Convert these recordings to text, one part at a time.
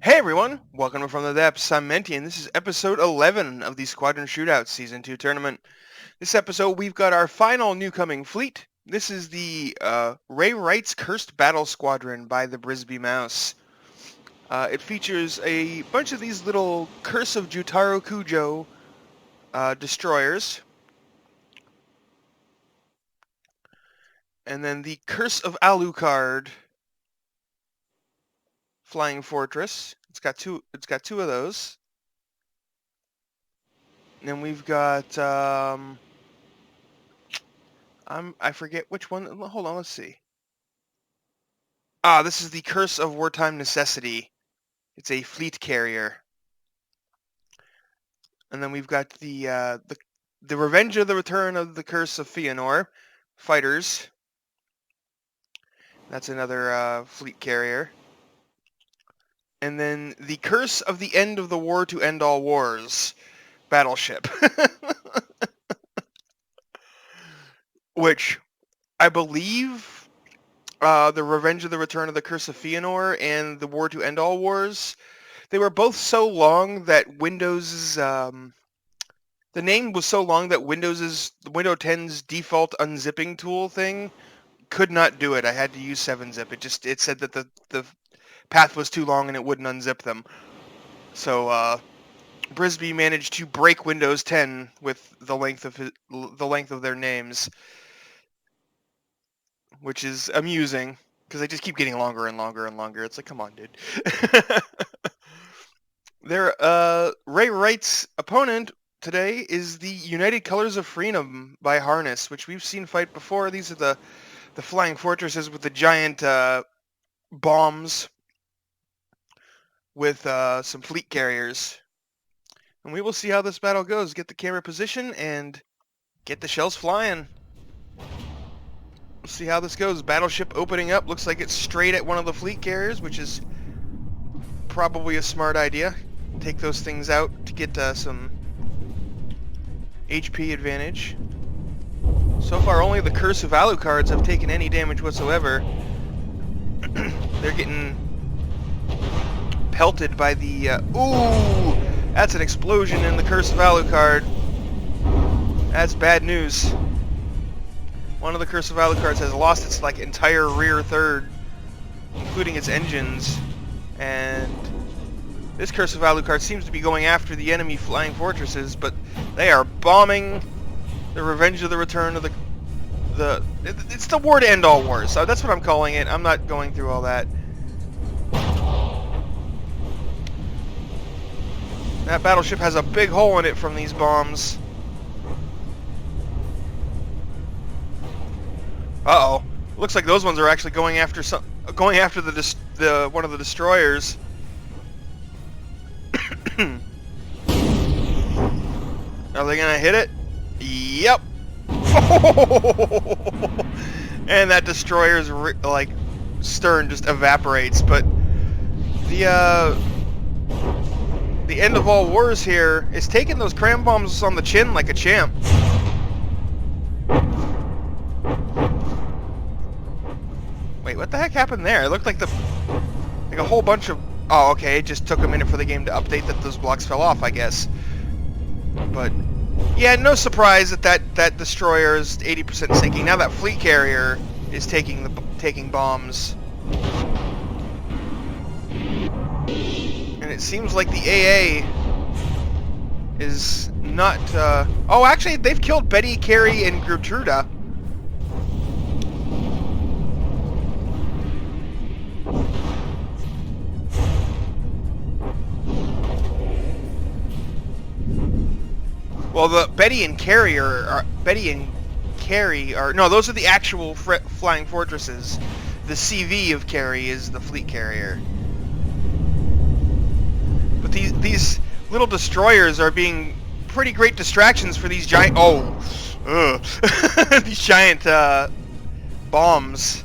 Hey everyone, welcome to From the Depths. I'm Menti, and this is episode 11 of the Squadron Shootout Season 2 tournament. This episode, we've got our final newcoming fleet. This is the Ryghts Cursed Battle Squadron by the Brisby Mouse. It features a bunch of these little Curse of Jutaro Kujo destroyers. And then the Curse of Alucard Flying Fortress. It's got two of those. And then we've got I forget which one. Hold on, let's see. This is the Curse of Wartime Necessity. It's a fleet carrier. And then we've got the Revenge of the Return of the Curse of Fëanor fighters. That's another fleet carrier. And then the Curse of the End of the War to End All Wars battleship. Which I believe the Revenge of the Return of the Curse of Fëanor and the War to End All Wars, they were both so long that Windows's the name was so long that Windows 10's default unzipping tool thing could not do it. I had to use 7-zip. It said that the path was too long and it wouldn't unzip them. So Brisby managed to break Windows 10 with the length of their names, which is amusing because they just keep getting longer and longer and longer. It's like, come on, dude. Their Ryghts' opponent today is the United Colors of Freedom by Harness, which we've seen fight before. These are the flying fortresses with the giant bombs with some fleet carriers. And we will see how this battle goes. Get the camera position and get the shells flying. Let's see how this goes. Battleship opening up. Looks like it's straight at one of the fleet carriers, which is probably a smart idea. Take those things out to get some HP advantage. So far, only the Curse of Alucards have taken any damage whatsoever. They're getting pelted by the... ooh! That's an explosion in the Curse of Alucard. That's bad news. One of the Curse of Alucards has lost its entire rear third, including its engines. And this Curse of Alucard seems to be going after the enemy flying fortresses, but they are bombing the Revenge of the Return of it's the War to End All Wars. So that's what I'm calling it. I'm not going through all that. That battleship has a big hole in it from these bombs. Uh-oh. Looks like those ones are actually going after the one of the destroyers. Are they gonna hit it? Yep. And that destroyer's stern just evaporates. But the End of All Wars here is taking those cram bombs on the chin like a champ. Wait, what the heck happened there? It looked like a whole bunch of... Oh, okay, it just took a minute for the game to update that those blocks fell off, I guess. But yeah, no surprise that destroyer is 80% sinking. Now that fleet carrier is taking bombs. And it seems like the AA is not... oh, actually, they've killed Betty, Carrie, and Gertruda. Well, the Betty and Carrie are no, those are the actual flying fortresses. The CV of Carrie is the fleet carrier. But these little destroyers are being pretty great distractions for these giant... Oh! These giant bombs.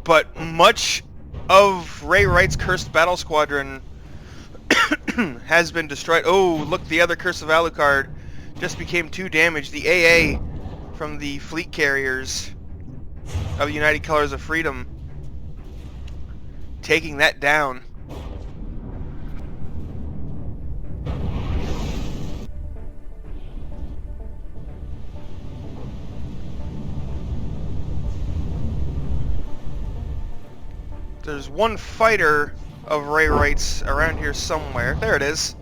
But much of Ryghts' Cursed Battle Squadron has been destroyed. Oh, look, the other Curse of Alucard just became 2 damage. The AA from the fleet carriers of the United Colors of Freedom, taking that down. There's one fighter of Ryghts around here somewhere. There it is.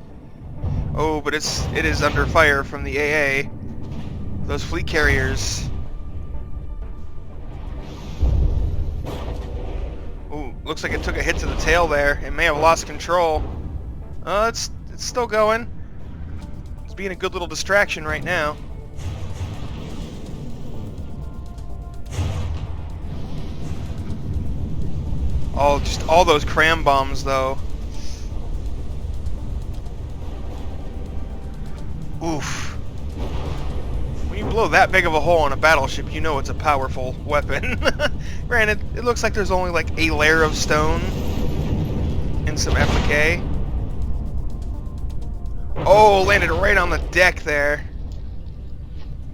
Oh, but it is under fire from the AA. Those fleet carriers. Ooh, looks like it took a hit to the tail there. It may have lost control. It's still going. It's being a good little distraction right now. Just all those cram bombs, though. Oof. When you blow that big of a hole in a battleship, you know it's a powerful weapon. Granted, it looks like there's only like a layer of stone and some applique. Oh, landed right on the deck there.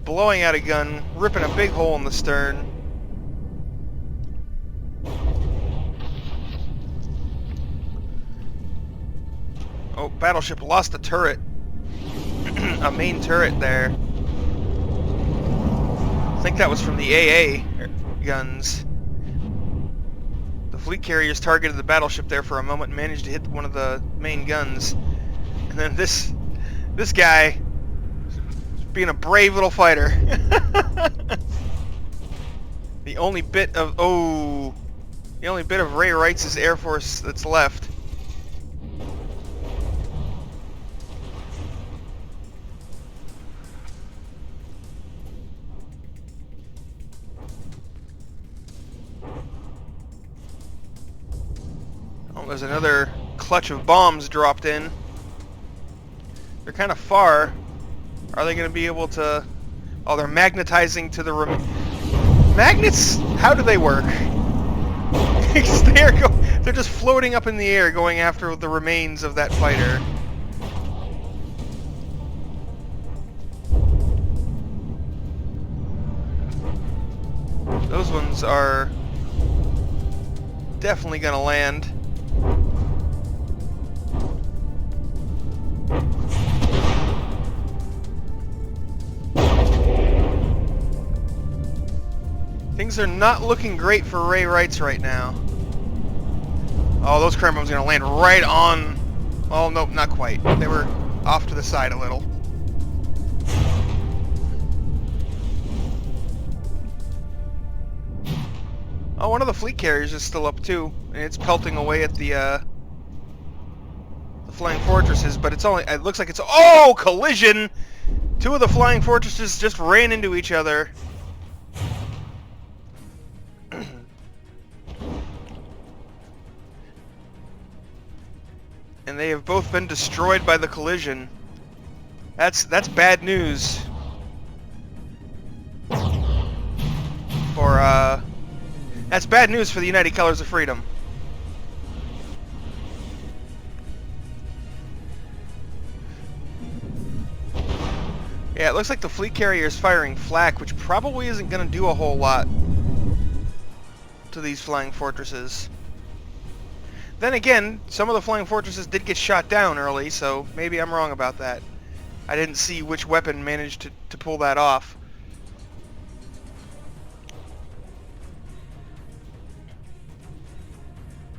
Blowing out a gun, ripping a big hole in the stern. Oh, battleship lost a turret. A main turret there. I think that was from the AA guns. The fleet carriers targeted the battleship there for a moment and managed to hit one of the main guns. And then this guy, being a brave little fighter. The only bit of Ryghts' Air Force that's left. Oh, there's another clutch of bombs dropped in. They're kind of far. Are they going to be able to... Oh, they're magnetizing to the... Magnets? How do they work? They're just floating up in the air going after the remains of that fighter. Those ones are definitely going to land. Things are not looking great for Ryghts right now. Oh, those cram bombs are going to land right on... Oh, nope, not quite. They were off to the side a little. Oh, one of the fleet carriers is still up too, and it's pelting away at the flying fortresses, but it's only... It looks like it's... Oh, collision! Two of the flying fortresses just ran into each other. And they have both been destroyed by the collision. That's bad news. That's bad news for the United Colors of Freedom. Yeah, it looks like the fleet carrier is firing flak, which probably isn't going to do a whole lot to these flying fortresses. Then again, some of the flying fortresses did get shot down early, so maybe I'm wrong about that. I didn't see which weapon managed to pull that off.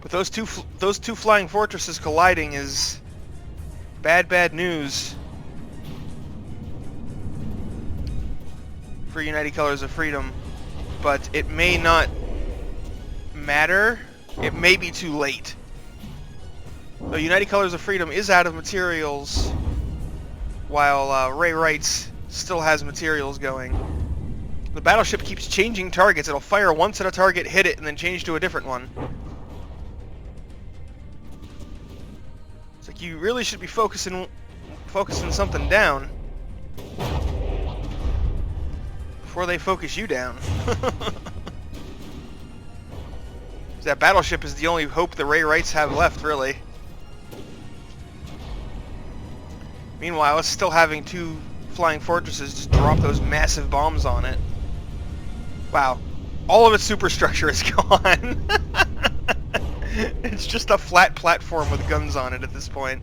But those two flying fortresses colliding is bad news for United Colors of Freedom. But it may not matter. It may be too late. The United Colors of Freedom is out of materials, while Ryghts still has materials going. The battleship keeps changing targets. It'll fire once at a target, hit it, and then change to a different one. It's like you really should be focusing something down before they focus you down. That battleship is the only hope the Ryghts have left, really. Meanwhile, it's still having two flying fortresses just drop those massive bombs on it. Wow. All of its superstructure is gone. It's just a flat platform with guns on it at this point.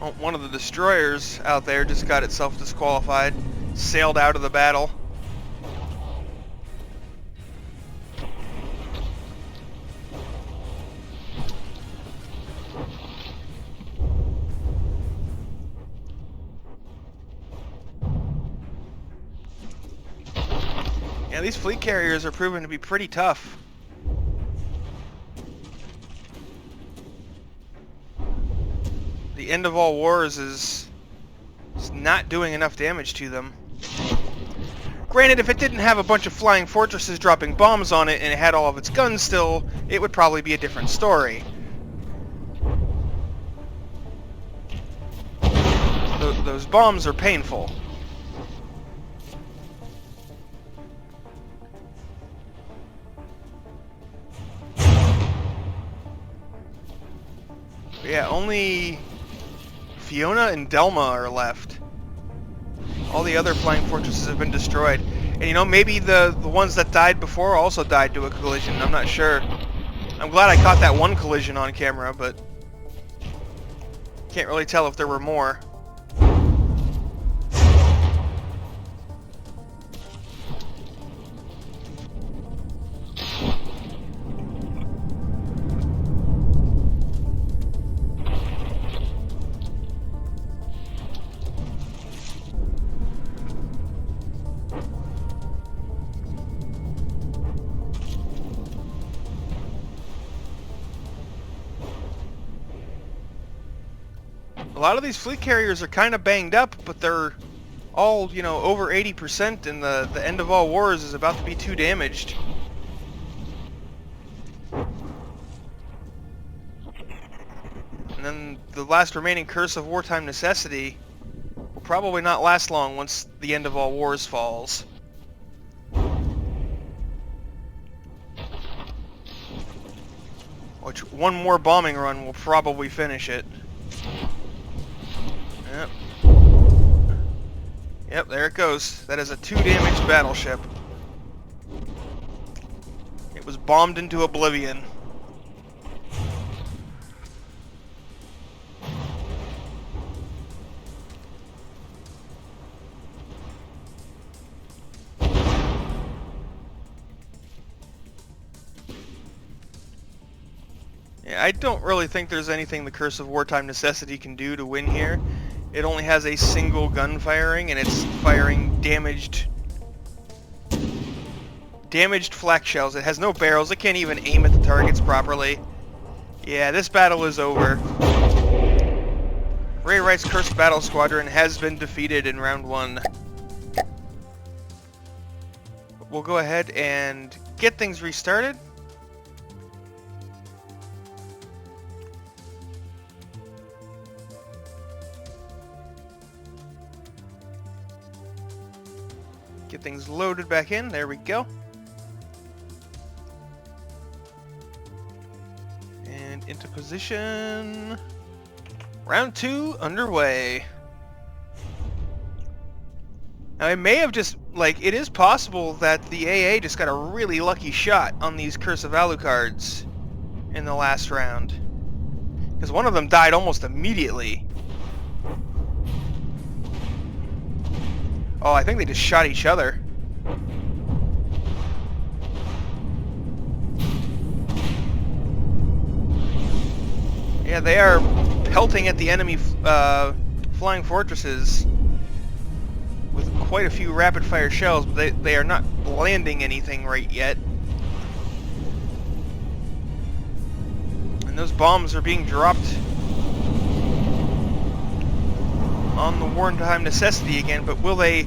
Oh, one of the destroyers out there just got itself disqualified, sailed out of the battle. Yeah, these fleet carriers are proving to be pretty tough. The end of all wars is not doing enough damage to them. Granted, if it didn't have a bunch of flying fortresses dropping bombs on it and it had all of its guns still, it would probably be a different story. Those bombs are painful. But yeah, only Fiona and Delma are left. All the other flying fortresses have been destroyed. And you know, maybe the ones that died before also died to a collision. I'm not sure. I'm glad I caught that one collision on camera, but can't really tell if there were more. A lot of these fleet carriers are kind of banged up, but they're all, you know, over 80%, and the end of all wars is about to be too damaged. And then the last remaining curse of wartime necessity will probably not last long once the end of all wars falls. Which, one more bombing run will probably finish it. Yep. Yep, there it goes. That is a 2-damaged battleship. It was bombed into oblivion. Yeah, I don't really think there's anything the Curse of Wartime Necessity can do to win here. It only has a single gun firing, and it's firing damaged flak shells. It has no barrels. It can't even aim at the targets properly. Yeah, this battle is over. Ryghts' Cursed Battle Squadron has been defeated in round 1. We'll go ahead and get things restarted. Get things loaded back in. There we go. And into position. Round 2 underway. Now, I may have just, like, it is possible that the AA just got a really lucky shot on these Curse of Alucards in the last round. Because one of them died almost immediately. Oh, I think they just shot each other. Yeah, they are pelting at the enemy flying fortresses with quite a few rapid-fire shells, but they are not landing anything right yet. And those bombs are being dropped on the wartime necessity again, but will they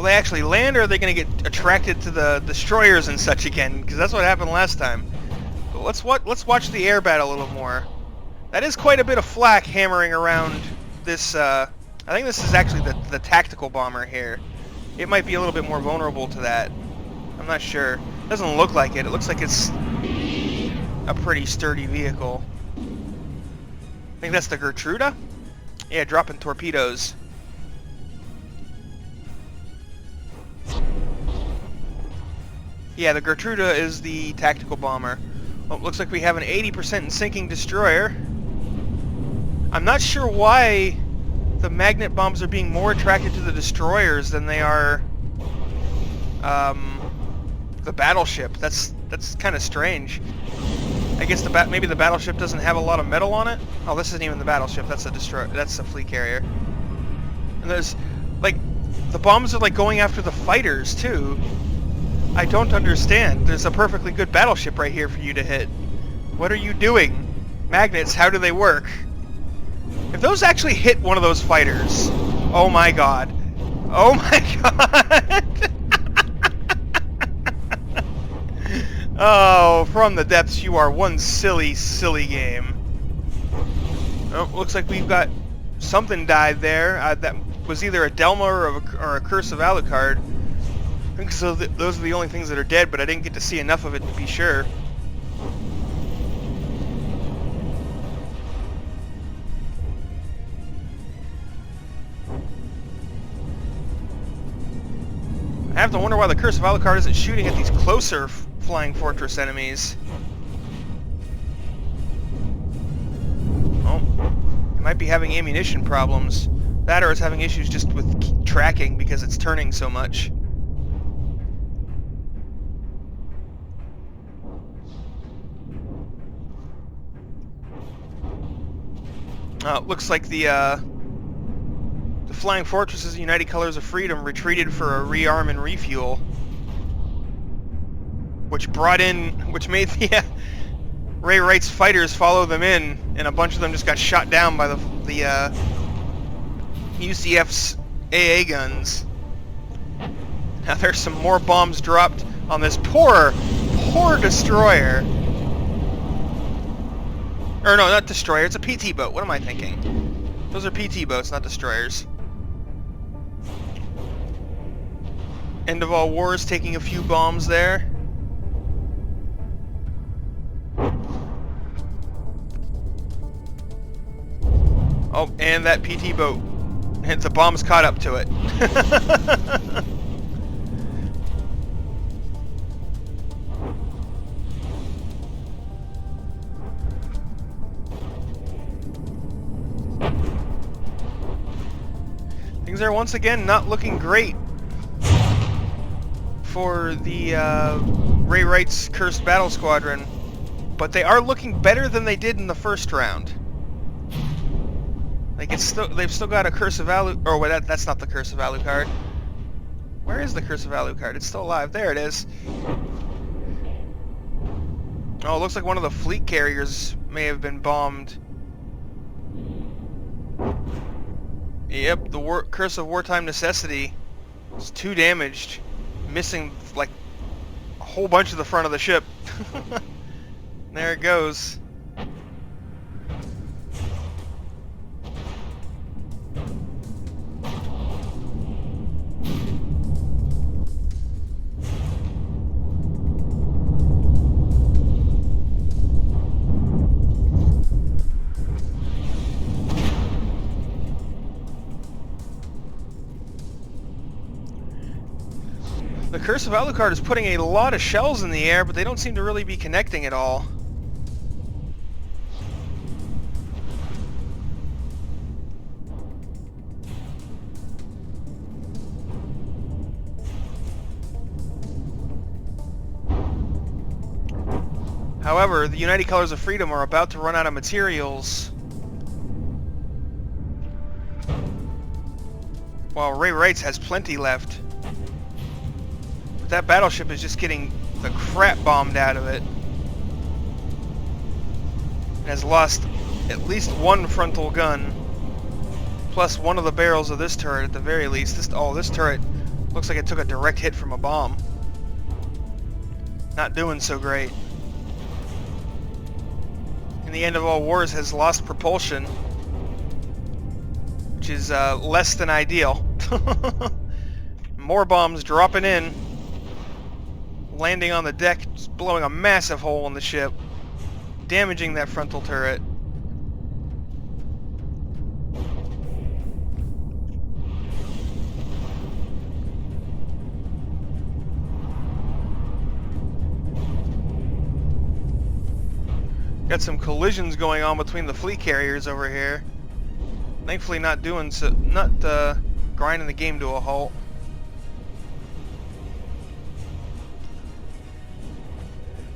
actually land, or are they going to get attracted to the destroyers and such again? Because that's what happened last time. But let's watch the air battle a little more. That is quite a bit of flak hammering around this, I think this is actually the tactical bomber here. It might be a little bit more vulnerable to that. I'm not sure. Doesn't look like it. It looks like it's a pretty sturdy vehicle. I think that's the Gertruda? Yeah, dropping torpedoes. Yeah, the Gertruda is the tactical bomber. Well, it looks like we have an 80% sinking destroyer. I'm not sure why the magnet bombs are being more attracted to the destroyers than they are the battleship. That's kind of strange. I guess maybe the battleship doesn't have a lot of metal on it. Oh, this isn't even the battleship. That's a destroyer. That's a fleet carrier. And there's like the bombs are like going after the fighters too. I don't understand. There's a perfectly good battleship right here for you to hit. What are you doing? Magnets, how do they work? If those actually hit one of those fighters, oh my god. Oh my god. Oh, from the depths you are one silly, silly game. Oh, looks like we've got something died there. That was either a Delma or a Curse of Alucard. I think so. Those are the only things that are dead, but I didn't get to see enough of it to be sure. I have to wonder why the Curse of Alucard isn't shooting at these closer flying fortress enemies. Oh, it might be having ammunition problems. That or it's having issues just with tracking because it's turning so much. Looks like the Flying Fortresses United Colors of Freedom retreated for a rearm and refuel, which made the Ryghts fighters follow them in, and a bunch of them just got shot down by the UCF's AA guns. Now there's some more bombs dropped on this poor destroyer. Or no, not destroyer, it's a PT boat. What am I thinking? Those are PT boats, not destroyers. End of All Wars taking a few bombs there. Oh, and that PT boat. And the bombs caught up to it. Things are once again not looking great for the Ryghts Cursed Battle Squadron, but they are looking better than they did in the first round. Like they've still got a Curse of Alucard. Or wait, that's not the Curse of Alucard. Where is the Curse of Alucard? It's still alive. There it is. Oh, it looks like one of the fleet carriers may have been bombed. Yep, the Curse of Wartime Necessity is 2 damaged, missing like a whole bunch of the front of the ship. There it goes. The Curse of Alucard is putting a lot of shells in the air, but they don't seem to really be connecting at all. However, the United Colors of Freedom are about to run out of materials, while Ryghts has plenty left. But that battleship is just getting the crap bombed out of it. It has lost at least 1 frontal gun, plus 1 of the barrels of this turret at the very least. This turret looks like it took a direct hit from a bomb. Not doing so great. And the End of All Wars has lost propulsion. which is less than ideal. More bombs dropping in, landing on the deck, just blowing a massive hole in the ship, damaging that frontal turret. Got some collisions going on between the fleet carriers over here. Thankfully, not grinding the game to a halt.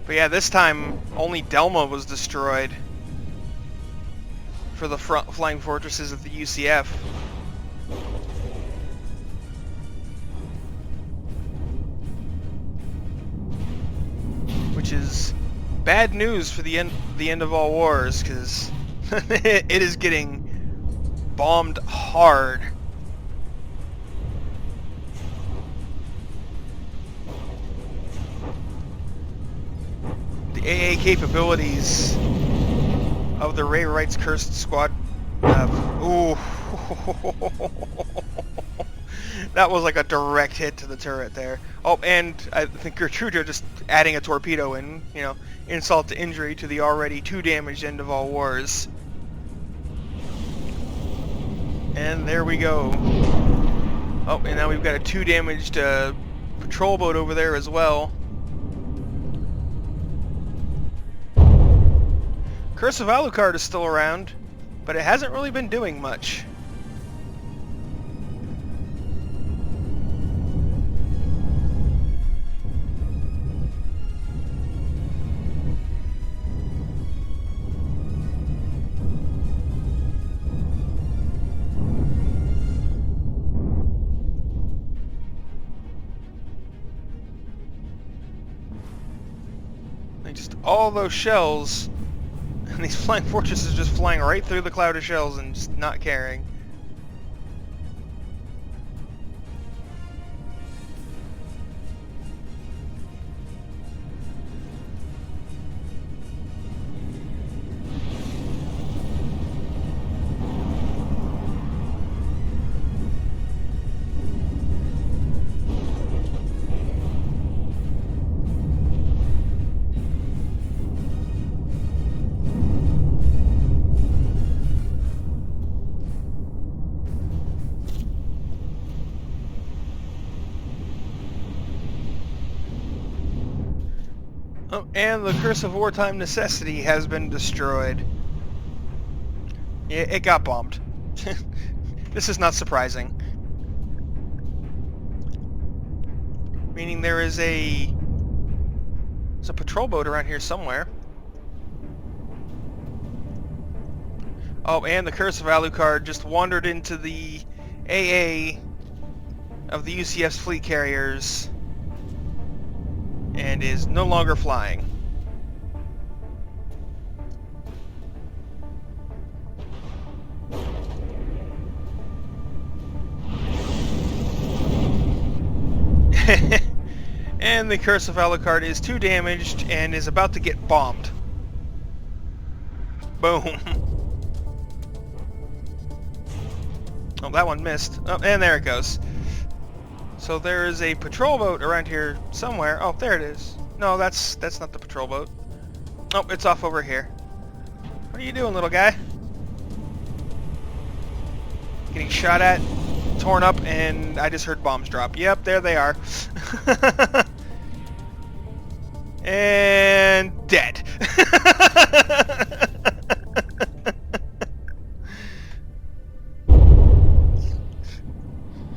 But yeah, this time only Delma was destroyed for the front flying fortresses of the UCF. Which is bad news for the end of all wars, because it is getting bombed hard. The AA capabilities of the Ryghts cursed squad. Ooh, that was like a direct hit to the turret there. Oh, and I think Gertrude just adding a torpedo in, you know, insult to injury to the already 2 damaged end of all wars. And there we go. Oh, and now we've got a 2 damaged patrol boat over there as well. Curse of Alucard is still around, but it hasn't really been doing much. Just all those shells, and these flying fortresses just flying right through the cloud of shells and just not caring. Oh, and the Curse of Wartime Necessity has been destroyed. Yeah, it got bombed. This is not surprising. Meaning there's a patrol boat around here somewhere. Oh, and the Curse of Alucard just wandered into the AA of the UCF's fleet carriers and is no longer flying. And the Curse of Alucard is 2 damaged and is about to get bombed. Boom. Oh, that one missed. Oh, and there it goes. So there is a patrol boat around here somewhere. Oh, there it is. No, that's not the patrol boat. Oh, it's off over here. What are you doing, little guy? Getting shot at, torn up, and I just heard bombs drop. Yep, there they are. And dead.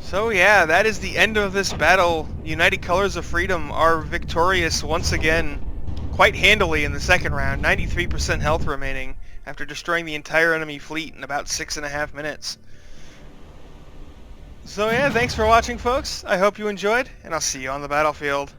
So yeah, that is the end of this battle. United Colors of Freedom are victorious once again, quite handily in the second round. 93% health remaining after destroying the entire enemy fleet in about 6.5 minutes. So yeah, thanks for watching, folks. I hope you enjoyed, and I'll see you on the battlefield.